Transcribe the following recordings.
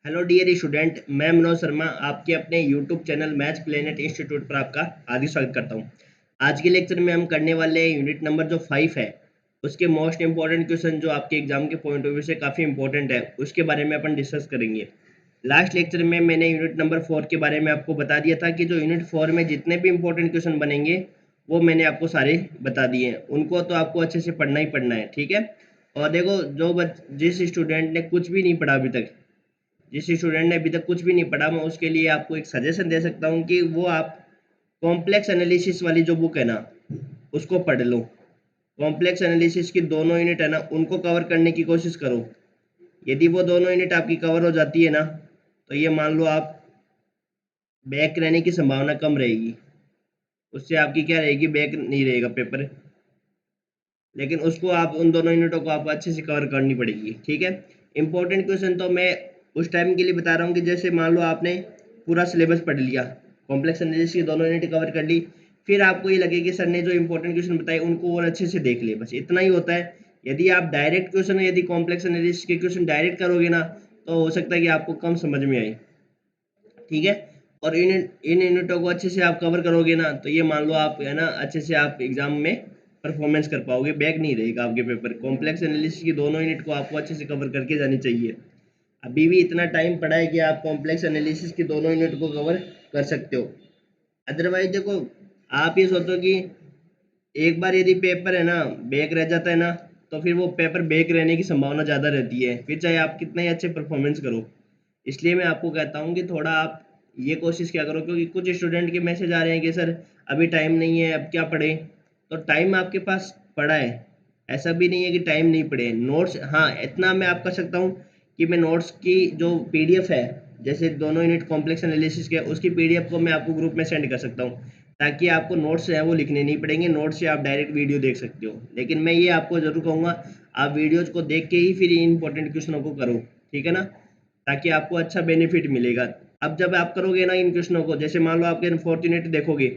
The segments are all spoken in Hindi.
हेलो डियर स्टूडेंट, मैं मनोज शर्मा आपके अपने YouTube channel math planet institute पर आपका हार्दिक स्वागत करता हूं। आज के लेक्चर में हम करने वाले यूनिट नंबर जो 5 है उसके मोस्ट इंपॉर्टेंट क्वेश्चन जो आपके एग्जाम के पॉइंट ऑफ व्यू से काफ़ी इंपॉर्टेंट है उसके बारे में अपन डिस्कस करेंगे। लास्ट लेक्चर में मैंने यूनिट नंबर 4 के बारे में आपको बता दिया था कि जो यूनिट 4 में जितने भी इंपॉर्टेंट क्वेश्चन बनेंगे वो मैंने आपको सारे बता दिए हैं। उनको तो आपको अच्छे से पढ़ना ही पढ़ना है, ठीक है। और देखो, जिस स्टूडेंट ने कुछ भी नहीं पढ़ा अभी तक, जिस स्टूडेंट ने अभी तक कुछ भी नहीं पढ़ा, मैं उसके लिए आपको एक सजेशन दे सकता हूँ कि वो आप कॉम्प्लेक्स एनालिसिस वाली जो बुक है ना उसको पढ़ लो। कॉम्प्लेक्स एनालिसिस की दोनों यूनिट है ना उनको कवर करने की कोशिश करो। यदि वो दोनों यूनिट आपकी कवर हो जाती है ना तो ये मान लो आप बैक रहने की संभावना कम रहेगी। उससे आपकी क्या रहेगी, बैक नहीं रहेगा पेपर। लेकिन उसको आप उन दोनों यूनिटों को आप अच्छे से कवर करनी पड़ेगी, ठीक है। इंपॉर्टेंट क्वेश्चन तो मैं उस टाइम के लिए बता रहा हूँ कि जैसे मान लो आपने पूरा सिलेबस पढ़ लिया, कॉम्प्लेक्स एनालिसिस की दोनों यूनिट कवर कर ली, फिर आपको ये लगे कि सर ने जो इंपॉर्टेंट क्वेश्चन बताए उनको और अच्छे से देख ले, बस इतना ही होता है। यदि आप डायरेक्ट क्वेश्चन, यदि कॉम्प्लेक्स एनालिसिस के क्वेश्चन डायरेक्ट करोगे ना तो हो सकता है कि आपको कम समझ में आए, ठीक है। और इन यूनिटों को अच्छे से आप कवर करोगे ना तो ये मान लो आप है ना अच्छे से आप एग्जाम में परफॉर्मेंस कर पाओगे, बैक नहीं रहेगा आपके पेपर। कॉम्प्लेक्स एनालिसिस की दोनों यूनिट को आपको अच्छे से कवर करके जानी चाहिए। अभी भी इतना टाइम पड़ा है कि आप कॉम्प्लेक्स एनालिसिस की दोनों यूनिट को कवर कर सकते हो। अदरवाइज देखो, आप ये सोचो कि एक बार यदि पेपर है ना बैक रह जाता है ना तो फिर वो पेपर बैक रहने की संभावना ज़्यादा रहती है, फिर चाहे आप कितना ही अच्छे परफॉर्मेंस करो। इसलिए मैं आपको कहता हूँ कि थोड़ा आप ये कोशिश क्या करो, क्योंकि कुछ स्टूडेंट के मैसेज आ रहे हैं कि सर अभी टाइम नहीं है, अब क्या पढ़े। तो टाइम आपके पास पड़ा है, ऐसा भी नहीं है कि टाइम नहीं पड़े। नोट्स, हाँ इतना मैं आप कर सकता हूँ कि मैं नोट्स की जो पीडीएफ है, जैसे दोनों यूनिट कॉम्प्लेक्स एनालिसिस के, उसकी पीडीएफ को मैं आपको ग्रुप में सेंड कर सकता हूँ, ताकि आपको नोट्स है वो लिखने नहीं पड़ेंगे। नोट्स से आप डायरेक्ट वीडियो देख सकते हो। लेकिन मैं ये आपको जरूर कहूँगा, आप वीडियोज को देख के ही फिर इंपॉर्टेंट क्वेश्चनों को करो, ठीक है ना, ताकि आपको अच्छा बेनिफिट मिलेगा। अब जब आप करोगे ना इन क्वेश्चनों को, जैसे मान लो आपके फोर्थ यूनिट देखोगे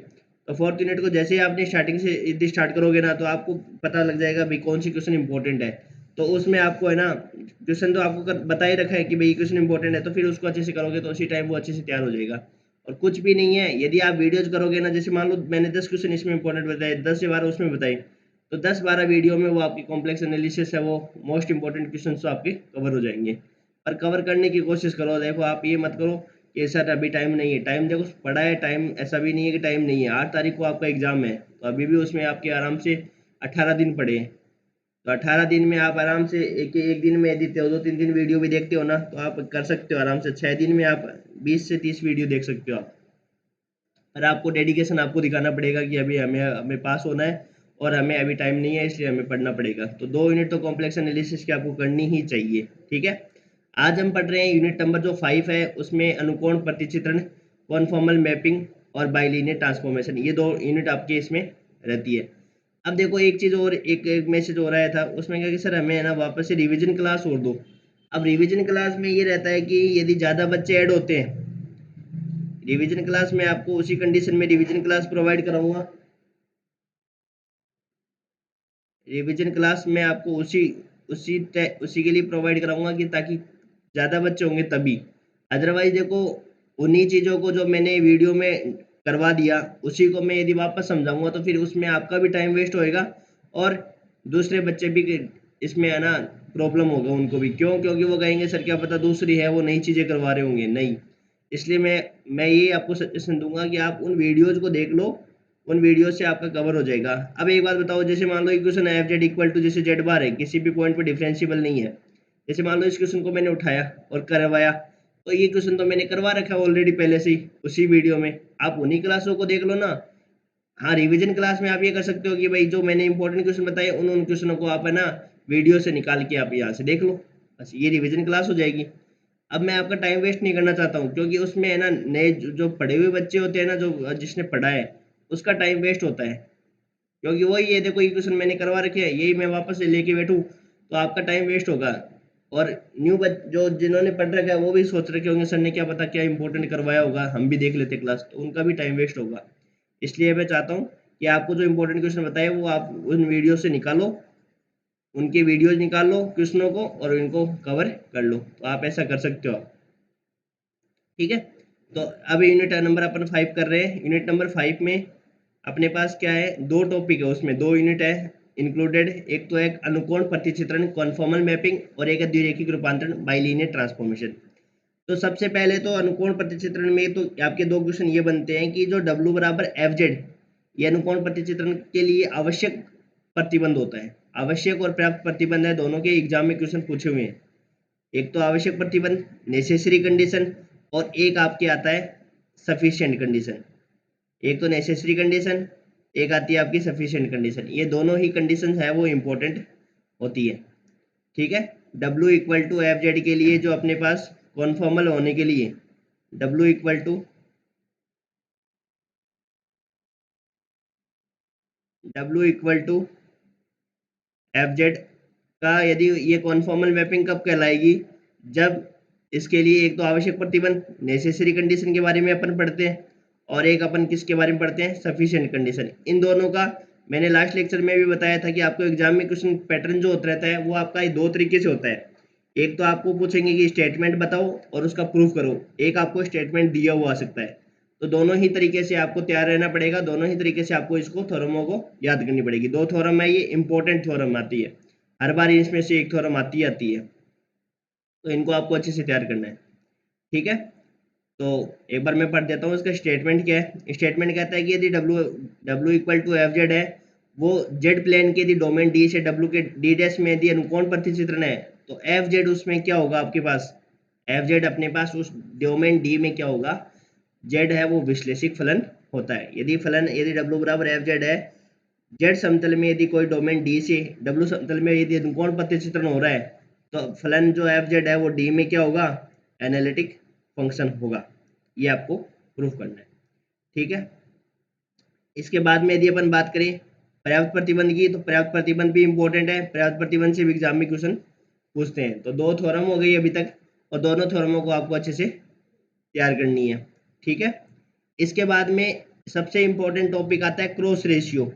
तो फोर्थ यूनिट को जैसे ही आपने स्टार्टिंग से यदि स्टार्ट करोगे ना तो आपको पता लग जाएगा भाई कौन सी क्वेश्चन इंपॉर्टेंट है। तो उसमें आपको है ना क्वेश्चन तो आपको बता ही रखा है कि भाई क्वेश्चन इंपॉर्टेंट है, तो फिर उसको अच्छे से करोगे तो उसी टाइम वो अच्छे से तैयार हो जाएगा। और कुछ भी नहीं है, यदि आप वीडियोज करोगे ना, जैसे मान लो मैंने 10 क्वेश्चन इसमें इंपॉर्टेंट बताए, 10 से 12 उसमें बताए, तो 10-12 वीडियो में वो आपकी कॉम्प्लेक्स एनालिसिस है वो मोस्ट इंपॉर्टेंट क्वेश्चन तो आपके कवर हो जाएंगे। पर कवर करने की कोशिश करो। देखो, आप ये मत करो कि सर अभी टाइम नहीं है। टाइम देखो पड़ा है, टाइम ऐसा भी नहीं है कि टाइम नहीं है। 8 तारीख को आपका एग्जाम है तो अभी भी उसमें आपके आराम से 18 दिन पड़े हैं। तो 18 दिन में आप आराम से एक एक दिन में यदि 2-3 दिन वीडियो भी देखते हो ना तो आप कर सकते हो आराम से। 6 दिन में आप 20 से 30 वीडियो देख सकते हो आप। पर आपको डेडिकेशन आपको दिखाना पड़ेगा कि अभी हमें हमें पास होना है और हमें अभी टाइम नहीं है, इसलिए हमें पढ़ना पड़ेगा। तो 2 यूनिट तो कॉम्प्लेक्स एनालिसिस की आपको करनी ही चाहिए, ठीक है। आज हम पढ़ रहे हैं यूनिट नंबर जो 5 है, उसमें अनुकोण प्रतिचित्रण, कॉन्फॉर्मल मैपिंग और बाइलिनियर ट्रांसफॉर्मेशन, ये 2 यूनिट आपके इसमें रहती है। अब देखो, एक चीज़ और, एक मैसेज हो रहा था उसमें क्या कि सर हमें है ना वापस से रिवीजन क्लास और दो। अब रिवीजन क्लास में ये रहता है कि यदि ज़्यादा बच्चे ऐड होते हैं, रिवीजन क्लास में आपको उसी कंडीशन में रिवीजन क्लास प्रोवाइड कराऊंगा। रिवीजन क्लास में आपको उसी के लिए प्रोवाइड कराऊंगा कि ताकि ज़्यादा बच्चे होंगे तभी। अदरवाइज देखो, उन्हीं चीज़ों को जो मैंने वीडियो में करवा दिया उसी को मैं यदि वापस समझाऊंगा तो फिर उसमें आपका भी टाइम वेस्ट होएगा और दूसरे बच्चे भी इसमें है ना प्रॉब्लम होगा उनको भी। क्यों? क्योंकि वो कहेंगे सर क्या पता दूसरी है, वो नई चीज़ें करवा रहे होंगे। नहीं, इसलिए मैं ये आपको सजेशन दूंगा कि आप उन वीडियोज़ को देख लो, उन वीडियो से आपका कवर हो जाएगा। अब एक बात बताओ, जैसे मान लो equation F Z equal to जैसे जेड बार है, किसी भी पॉइंट पर डिफरेंशिएबल नहीं है। जैसे मान लो इस क्वेश्चन को मैंने उठाया और करवाया, तो ये क्वेश्चन तो मैंने करवा रखा है ऑलरेडी पहले से ही उसी वीडियो में। आप उन्हीं क्लासों को देख लो ना। हाँ, रिवीजन क्लास में आप ये कर सकते हो कि भाई जो मैंने इंपॉर्टेंट क्वेश्चन बताए उन क्वेश्चनों को आप है ना वीडियो से निकाल के आप यहाँ से देख लो, बस ये रिवीजन क्लास हो जाएगी। अब मैं आपका टाइम वेस्ट नहीं करना चाहता हूँ, क्योंकि उसमें है ना नए जो पढ़े हुए बच्चे होते हैं ना, जो जिसने पढ़ा है उसका टाइम वेस्ट होता है। क्योंकि वही है, देखो ये क्वेश्चन मैंने करवा रखे हैं, यही मैं वापस से लेके बैठूँ तो आपका टाइम वेस्ट होगा। और जो जिन्होंने पढ़ रखा है वो भी सोच रखे होंगे सर ने क्या पता क्या इंपॉर्टेंट करवाया होगा, हम भी देख लेते क्लास, तो उनका भी टाइम वेस्ट होगा। इसलिए मैं चाहता हूँ कि आपको जो इंपॉर्टेंट क्वेश्चन बताए वो आप उन वीडियो से निकालो, उनके वीडियोज निकाल लो क्वेश्चनों को और इनको कवर कर लो। तो आप ऐसा कर सकते हो। ठीक है। तो अब यूनिट नंबर अपन 5 कर रहे हैं। यूनिट नंबर 5 में अपने पास क्या है, दो टॉपिक है, उसमें दो यूनिट है इंक्लूडेड। एक तो एक अनुकोण प्रतिचित्रण कॉन्फॉर्मल मैपिंग और एक है द्विरेखिक रूपांतरण बाइलिनियर ट्रांसफॉर्मेशन। तो सबसे पहले तो अनुकोण प्रतिचित्रण में तो आपके दो क्वेश्चन ये बनते हैं कि जो W बराबर एफ जेड, ये अनुकोण प्रतिचित्रण के लिए आवश्यक प्रतिबंध होता है। आवश्यक और पर्याप्त प्रतिबंध है, दोनों के एग्जाम में क्वेश्चन पूछे हुए हैं। एक तो आवश्यक प्रतिबंध नेसेसरी कंडीशन और एक आपके आता है सफिशिएंट कंडीशन। एक तो नेसेसरी कंडीशन, एक आती है आपकी सफिशिएंट कंडीशन। ये दोनों ही कंडीशन है वो इम्पोर्टेंट होती है। ठीक है। W equal to F Z के लिए जो अपने पास कॉन्फॉर्मल होने के लिए W equal to F Z का, यदि ये कॉन्फॉर्मल मैपिंग कब कहलाएगी, जब इसके लिए एक तो आवश्यक प्रतिबंध नेसेसरी कंडीशन के बारे में अपन पढ़ते हैं और एक अपन किसके बारे में पढ़ते हैं, सफिशिएंट कंडीशन। इन दोनों का मैंने लास्ट लेक्चर में भी बताया था कि आपको एग्जाम में क्वेश्चन पैटर्न जो होता रहता है वो आपका दो तरीके से होता है। एक तो आपको पूछेंगे कि स्टेटमेंट बताओ और उसका प्रूफ करो, एक आपको स्टेटमेंट दिया हुआ आ सकता है। तो दोनों ही तरीके से आपको तैयार रहना पड़ेगा, दोनों ही तरीके से आपको इसको थ्योरमों को याद करनी पड़ेगी। दो थ्योरम है, ये इंपॉर्टेंट थ्योरम आती है, हर बार इसमें से एक थ्योरम आती है। तो इनको आपको अच्छे से तैयार करना है। ठीक है। तो एक बार मैं पढ़ देता हूँ इसका स्टेटमेंट क्या है। स्टेटमेंट कहता है कि यदि W equal to F Z है, वो जेड प्लेन के यदि डोमेन डी से W के डी डैश में यदि अनुकोण प्रतिचित्रण है, तो एफ जेड उसमें क्या होगा आपके पास, एफ जेड अपने पास उस डोमेन डी में क्या होगा, जेड है वो विश्लेषिक फलन होता है। यदि W बराबर एफ जेड है, जेड समतल में यदि कोई डोमेन डी से W समतल में यदि अनुकोण प्रतिचित्रण हो रहा है, तो फलन जो एफ जेड है वो डी में क्या होगा, एनालिटिक फंक्शन होगा। ये आपको प्रूफ करना है। ठीक है। इसके बाद में यदि अपन बात करें पर्याप्त प्रतिबंध की, तो पर्याप्त प्रतिबंध भी इंपॉर्टेंट है। पर्याप्त प्रतिबंध से भी एग्जाम में क्वेश्चन पूछते हैं। तो दो थ्योरम हो गई अभी तक और दोनों थ्योरमों को आपको अच्छे से तैयार करनी है। ठीक है। इसके बाद में सबसे इंपॉर्टेंट टॉपिक आता है क्रॉस रेशियो।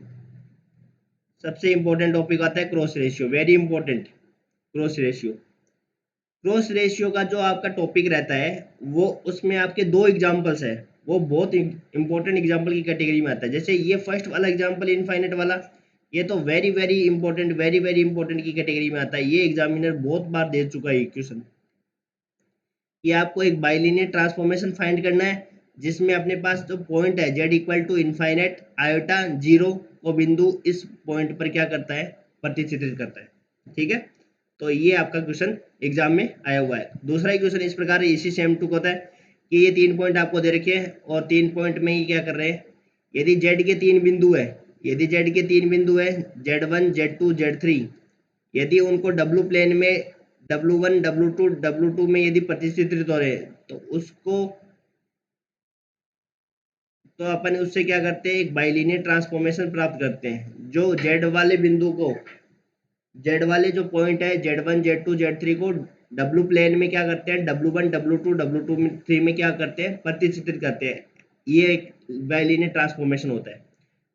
सबसे इंपॉर्टेंट टॉपिक आता है cross ratio, very important. Cross ratio, cross ratio का जो आपका टॉपिक रहता है वो, उसमें आपके दो एग्जांपल्स है, वो बहुत इंपॉर्टेंट एग्जांपल की कैटेगरी में आता है। जैसे ये फर्स्ट वाला एग्जांपल इनफाइनाइट वाला, ये तो very very important, very very important की कैटेगरी में आता है। ये एग्जामिनर बहुत बार दे चुका है क्वेश्चन। ये आपको एक बाइलिनियर ट्रांसफॉर्मेशन फाइंड करना है, जिसमें अपने पास जो पॉइंट है Z equal to infinite iota zero, वो बिंदु इस पॉइंट पर क्या करता है, प्रतिचित्रित करता है। ठीक है। तो ये आपका क्वेश्चन एग्जाम में आया हुआ है। दूसरा ही क्वेश्चन इस प्रकार इसी सेम टू होता है कि ये 3 पॉइंट आपको दे रखे हैं और 3 पॉइंट में ही क्या कर रहे हैं, यदि जेड के 3 बिंदु है, यदि जेड के 3 बिंदु है Z1 Z2 Z3, यदि उनको डब्लू प्लेन में W1 W2 में यदि प्रतिचित्रित हो रहे हैं, तो उसको, तो अपन उससे क्या करते हैं, एक बाइलिनियर ट्रांसफॉर्मेशन प्राप्त करते हैं। जो जेड वाले बिंदु को, जेड वाले जो पॉइंट है Z1 Z2 Z3 को डब्लू प्लेन में क्या करते हैं, W1 W2 W3 में क्या करते हैं, प्रतिचित्रित करते हैं। ये एक बाइलिनियर ट्रांसफॉर्मेशन होता है।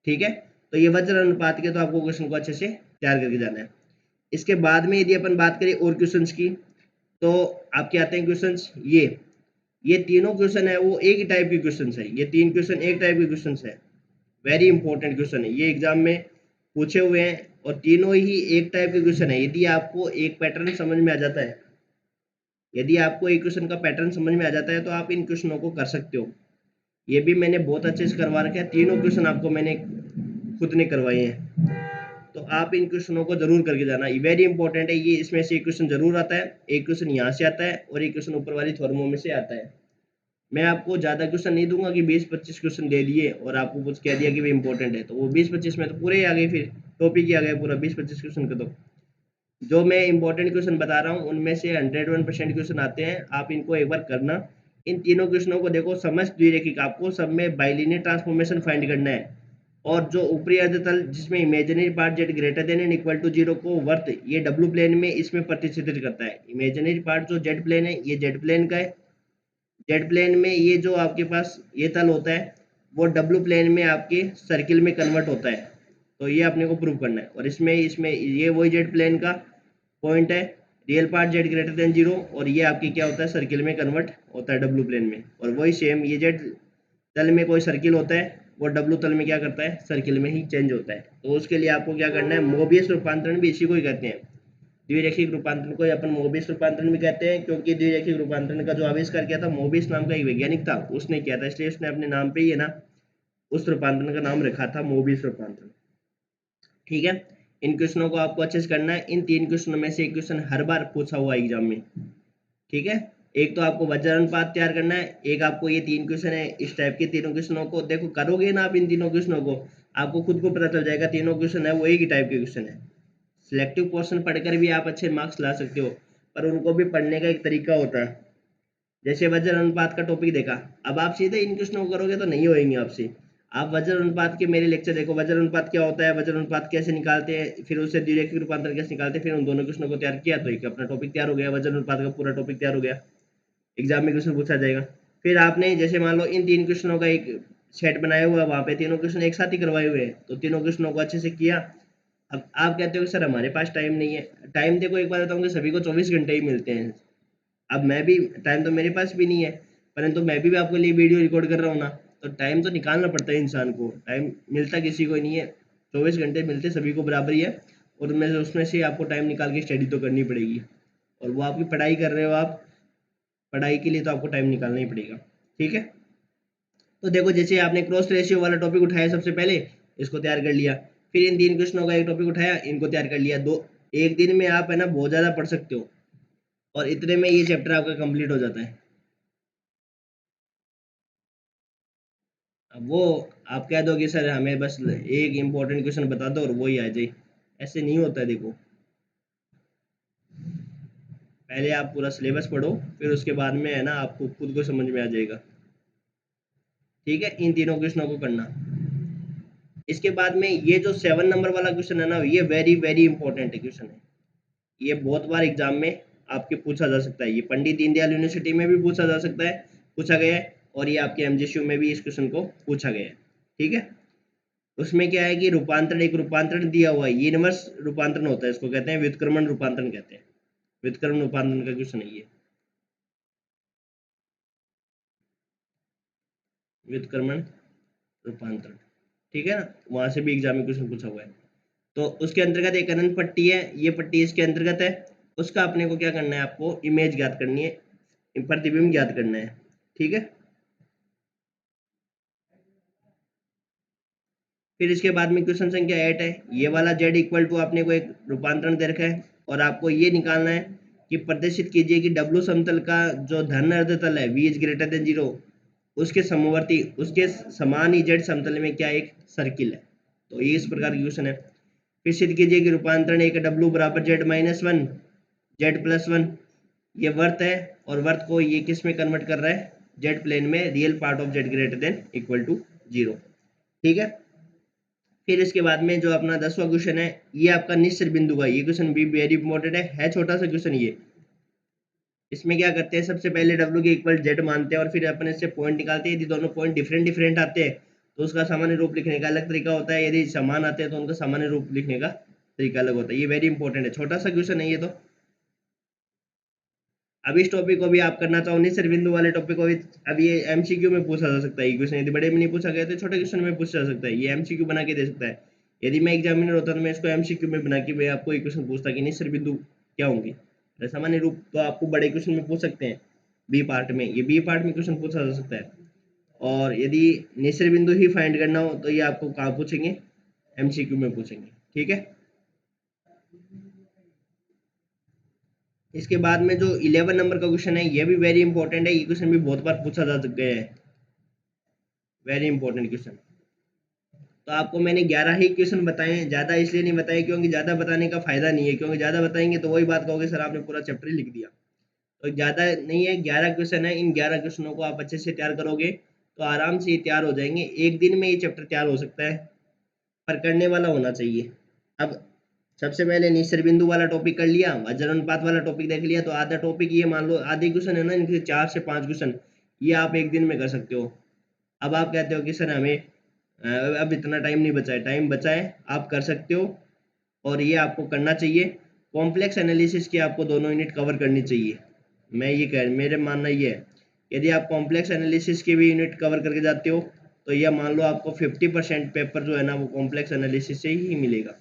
ठीक है। तो ये वज्र अनुपात के, तो आपको क्वेश्चन को अच्छे से तैयार करके जाना है। इसके बाद में यदि अपन बात करें और क्वेश्चंस की, तो आपके आते हैं क्वेश्चंस ये तीनों क्वेश्चन है वो एक ही टाइप के क्वेश्चंस है। ये 3 क्वेश्चन एक टाइप के क्वेश्चंस है, वेरी इंपॉर्टेंट क्वेश्चन है, ये एग्जाम में पूछे हुए हैं और तीनों ही एक टाइप के क्वेश्चन है। यदि आपको एक पैटर्न समझ में आ जाता है, यदि आपको एक क्वेश्चन का पैटर्न समझ में आ जाता है, तो आप इन क्वेश्चनों को कर सकते हो। ये भी मैंने बहुत अच्छे से करवा रखा है, तीनों क्वेश्चन आपको मैंने खुद ने करवाए हैं। तो आप इन क्वेश्चनों को जरूर करके जाना, ये वेरी इंपॉर्टेंट है। ये इसमें से एक क्वेश्चन जरूर आता है, एक क्वेश्चन यहाँ से आता है और एक क्वेश्चन ऊपर वाली थ्योरमों में से आता है। मैं आपको ज़्यादा क्वेश्चन नहीं दूंगा कि 20-25 क्वेश्चन दे दिए और आपको कुछ कह दिया कि वो इंपॉर्टेंट है, तो वो 20-25 में तो पूरे ही आ गए, फिर टॉपिक ही आ गया पूरा 20-25 क्वेश्चन का। तो जो मैं इंपॉर्टेंट क्वेश्चन बता रहा हूँ उनमें से 101% क्वेश्चन आते हैं, आप इनको एक बार करना। इन तीनों क्वेश्चनों को देखो, समझ द्विरेखिक, आपको सब में बाइलिनियर ट्रांसफॉर्मेशन फाइंड करना है। और जो ऊपरी अर्धतल जिसमें imaginary part Z greater than and equal to zero को वर्त ये डब्ल्यू प्लेन में इसमें प्रतिचित्रित करता है। इमेजिनरी पार्ट जो जेड प्लेन है, ये जेड प्लेन का है। जेड प्लेन में ये जो आपके पास ये तल होता है, वो डब्ल्यू प्लेन में आपके सर्किल में कन्वर्ट होता है। तो ये अपने को प्रूव करना है। और इसमें इसमें ये वही जेड प्लेन का पॉइंट है real part Z greater then 0, और ये आपकी क्या होता है, सर्किल में कन्वर्ट होता है डब्लू प्लेन में। और वही सेम ये जेड तल में कोई सर्किल होता है, वो डब्लू तल में क्या करता है, सर्किल में ही चेंज होता है। तो उसके लिए आपको क्या करना है, मोबियस रूपांतरण भी इसी को ही कहते हैं। द्विरेखिक रूपांतरण को अपन मोबियस रूपांतरण भी कहते हैं, क्योंकि द्विरेखिक रूपांतरण का जो आविष्कार किया था मोबियस नाम का एक वैज्ञानिक था, उसने किया था, इसलिए उसने अपने नाम पे ही है ना उस रूपांतरण का नाम रखा था मोबियस रूपांतरण। ठीक है, इन क्वेश्चनों को आपको अच्छे से करना है। इन 3 क्वेश्चनों में से एक क्वेश्चन हर बार पूछा हुआ एग्जाम में। ठीक है, एक तो आपको वज्र अनुपात तैयार करना है, एक आपको ये 3 क्वेश्चन है, इस टाइप के तीनों क्वेश्चनों को देखो करोगे ना आप, इन तीनों क्वेश्चनों को आपको खुद को पता चल जाएगा तीनों क्वेश्चन है वो एक ही टाइप के क्वेश्चन है। सिलेक्टिव पोर्शन पढ़कर भी आप अच्छे मार्क्स ला सकते हो, पर उनको भी पढ़ने का एक तरीका होता है। जैसे वज्र अनुपात का टॉपिक देखा, अब आप सीधे इन क्वेश्चनों को करोगे तो नहीं होएंगे आपसे। आप वज्र अनुपात के मेरे लेक्चर देखो, वज्र अनुपात क्या होता है, वज्र अनुपात कैसे निकालते हैं, फिर उससे द्विरेखिक रूपांतर कैसे निकालते हैं, फिर उन दोनों क्वेश्चनों को तैयार किया तो एक अपना टॉपिक तैयार हो गया, वज्र अनुपात का पूरा टॉपिक तैयार हो गया, एग्जाम में क्वेश्चन पूछा जाएगा। फिर आपने जैसे मान लो इन 3 क्वेश्चनों का एक सेट बनाया हुआ है, वहाँ पे तीनों क्वेश्चन एक साथ ही करवाए हुए हैं, तो तीनों क्वेश्चनों को अच्छे से किया। अब आप कहते हो कि सर हमारे पास टाइम नहीं है। टाइम देखो, एक बार बताऊँ कि सभी को 24 घंटे ही मिलते हैं। अब मैं भी, टाइम तो मेरे पास भी नहीं है, परंतु मैं भी आपके लिए वीडियो रिकॉर्ड कर रहा हूँ ना, तो टाइम तो निकालना पड़ता है इंसान को। टाइम मिलता किसी को नहीं है, 24 घंटे मिलते सभी को बराबर ही है, और उसमें से आपको टाइम निकाल के स्टडी तो करनी पड़ेगी। और वो आपकी पढ़ाई कर रहे हो आप, पढ़ाई के लिए तो आपको टाइम निकालना ही पड़ेगा। ठीक है, तो देखो जैसे आपने क्रॉस रेशियो वाला टॉपिक उठाया सबसे पहले, इसको तैयार कर लिया। फिर इन 3 क्वेश्चनों का एक टॉपिक उठाया, इनको तैयार कर लिया। दो एक दिन में आप है ना बहुत ज़्यादा पढ़ सकते हो, और इतने में ये चैप्टर आपका कंप्लीट हो जाता है। अब वो आप कह दो कि सर हमें बस एक इम्पोर्टेंट क्वेश्चन बता दो और वो ही आ जाए, ऐसे नहीं होता है। देखो पहले आप पूरा सिलेबस पढ़ो, फिर उसके बाद में है ना आपको खुद को समझ में आ जाएगा। ठीक है, इन तीनों क्वेश्चनों को करना। इसके बाद में ये जो 7 नंबर वाला क्वेश्चन है ना, ये वेरी वेरी इंपॉर्टेंट क्वेश्चन है। ये बहुत बार एग्जाम में आपके पूछा जा सकता है, ये पंडित दीनदयाल यूनिवर्सिटी में भी पूछा जा सकता है, पूछा गया है, और ये आपके एमजीएसयू में भी इस क्वेश्चन को पूछा गया है। ठीक है, उसमें क्या है कि रूपांतरण, एक रूपांतरण दिया हुआ है, ये इनवर्स रूपांतरण होता है, इसको कहते हैं व्युत्क्रमण रूपांतरण कहते हैं। व्युत्क्रमण रूपांतरण का क्वेश्चन है ये, व्युत्क्रमण रूपांतरण। ठीक है ना, वहां से भी एग्जाम में क्वेश्चन पूछा हुआ है। तो उसके अंतर्गत एक अनंत पट्टी है, ये पट्टी इसके अंतर्गत है। उसका अपने को क्या करना है, आपको इमेज ज्ञात करनी है, प्रतिबिंब ज्ञात करना है। ठीक है, फिर इसके बाद में क्वेश्चन संख्या 8 है, ये वाला z इक्वल टू आपने को एक रूपांतरण दे रखा है, और आपको ये निकालना है कि प्रदर्शित कीजिए कि डब्लू समतल का जो धन अर्धतल है v इज ग्रेटर देन 0, उसके समवर्ती, उसके समान ही z समतल में क्या एक सर्किल है। तो ये इस प्रकार की क्वेश्चन है। फिर सिद्ध कीजिए कि रूपांतरण एक w बराबर z-1 z+1, ये वर्त है, और वर्त को ये किस में कन्वर्ट कर रहा है, जेड प्लेन में, real part of Z greater than equal to 0। ठीक है, फिर इसके बाद में जो अपना 10वां क्वेश्चन है, ये आपका निश्चित बिंदु का, ये क्वेश्चन भी वेरी इंपॉर्टेंट है छोटा सा क्वेश्चन ये। इसमें क्या करते हैं, सबसे पहले डब्ल्यू के इक्वल जेड मानते हैं, और फिर अपन इससे पॉइंट निकालते हैं। यदि दोनों पॉइंट डिफरेंट डिफरेंट आते हैं तो उसका सामान्य रूप लिखने का अलग तरीका होता है, यदि समान आते हैं तो उनका सामान्य रूप लिखने का तरीका अलग होता है। ये वेरी इंपॉर्टेंट है, छोटा सा क्वेश्चन है ये तो। अब इस टॉपिक को भी आप करना चाहो, निश्चित बिंदु वाले टॉपिक को भी, अब ये एमसीक्यू में पूछा जा सकता है। ये क्वेश्चन यदि बड़े में नहीं पूछा गया तो छोटे क्वेश्चन में पूछा जा सकता है, ये एमसीक्यू बना के दे सकता है। यदि मैं एग्जामिनर होता तो मैं इसको एमसीक्यू में बना के मैं आपको एक क्वेश्चन पूछता कि निश्चित बिंदु क्या होंगे। सामान्य रूप तो आपको बड़े क्वेश्चन में पूछ सकते हैं, बी पार्ट में, ये बी पार्ट में क्वेश्चन पूछा जा सकता है। और यदि निश्चित बिंदु ही फाइंड करना हो तो ये आपको कहाँ पूछेंगे, एमसीक्यू में पूछेंगे। ठीक है, इसके बाद में जो 11 नंबर का क्वेश्चन है, ये भी वेरी इंपॉर्टेंट है, ये क्वेश्चन भी बहुत बार पूछा जा गया है, वेरी इंपॉर्टेंट क्वेश्चन। तो आपको मैंने 11 ही क्वेश्चन बताए हैं, ज़्यादा इसलिए नहीं बताए क्योंकि ज़्यादा बताने का फायदा नहीं है, क्योंकि ज़्यादा बताएंगे तो वही बात कहोगे सर आपने पूरा चैप्टर ही लिख दिया। तो ज़्यादा नहीं है, 11 क्वेश्चन है, इन 11 क्वेश्चनों को आप अच्छे से तैयार करोगे तो आराम से ये तैयार हो जाएंगे, एक दिन में ये चैप्टर तैयार हो सकता है, पर करने वाला होना चाहिए। अब सबसे पहले निश्चर बिंदु वाला टॉपिक कर लिया, वज्र अनुपात वाला टॉपिक देख लिया, तो आधा टॉपिक ये मान लो, आधे क्वेश्चन है ना, इनके 4 से 5 क्वेश्चन ये आप एक दिन में कर सकते हो। अब आप कहते हो कि सर हमें अब इतना टाइम नहीं बचा है, टाइम बचा है, आप कर सकते हो, और ये आपको करना चाहिए। कॉम्प्लेक्स एनालिसिस की आपको दोनों यूनिट कवर करनी चाहिए। मैं ये कह मेरे मानना ये है, यदि आप कॉम्प्लेक्स एनालिसिस की भी यूनिट कवर करके जाते हो तो यह मान लो आपको 50% पेपर जो है ना वो कॉम्प्लेक्स एनालिसिस से ही मिलेगा।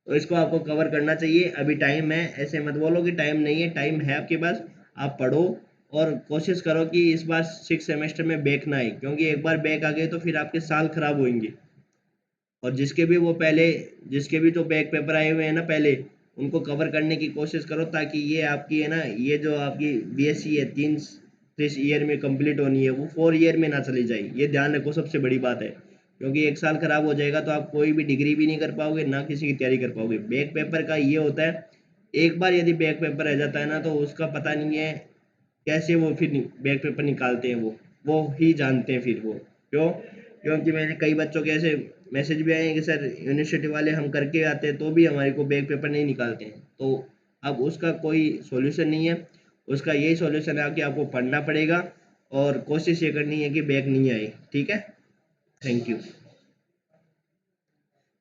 तो इसको आपको कवर करना चाहिए। अभी टाइम है, ऐसे मत बोलो कि टाइम नहीं है, टाइम है आपके पास। आप पढ़ो और कोशिश करो कि इस बार 6 सेमेस्टर में बैक ना आए, क्योंकि एक बार बैक आ गए तो फिर आपके साल खराब होंगे। और जिसके भी जो बैक पेपर आए हुए हैं ना पहले, उनको कवर करने की कोशिश करो, ताकि ये आपकी है ना, ये जो आपकी बीएससी है 3 ईयर में कंप्लीट होनी है, वो 4 ईयर में ना चली जाए। ये ध्यान रखो, सबसे बड़ी बात है, क्योंकि एक साल खराब हो जाएगा तो आप कोई भी डिग्री भी नहीं कर पाओगे, ना किसी की तैयारी कर पाओगे। बैक पेपर का ये होता है, एक बार यदि बैक पेपर रह जाता है ना तो उसका पता नहीं है कैसे वो फिर बैक पेपर निकालते हैं, वो ही जानते हैं फिर वो क्यों। क्योंकि मैंने कई बच्चों के ऐसे मैसेज भी आए हैं कि सर यूनिवर्सिटी वाले हम करके आते हैं तो भी हमारे को बैक पेपर नहीं निकालते हैं। तो अब उसका कोई सॉल्यूशन नहीं है, उसका यही सॉल्यूशन है कि आपको पढ़ना पड़ेगा और कोशिश ये करनी है कि बैक नहीं आए। ठीक है, थैंक यू।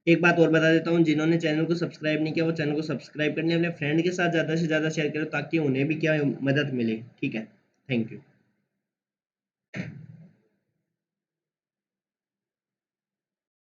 एक बात और बता देता हूँ, जिन्होंने चैनल को सब्सक्राइब नहीं किया वो चैनल को सब्सक्राइब करने अपने फ्रेंड के साथ ज़्यादा से ज़्यादा शेयर करो, ताकि उन्हें भी क्या मदद मिले। ठीक है, थैंक यू।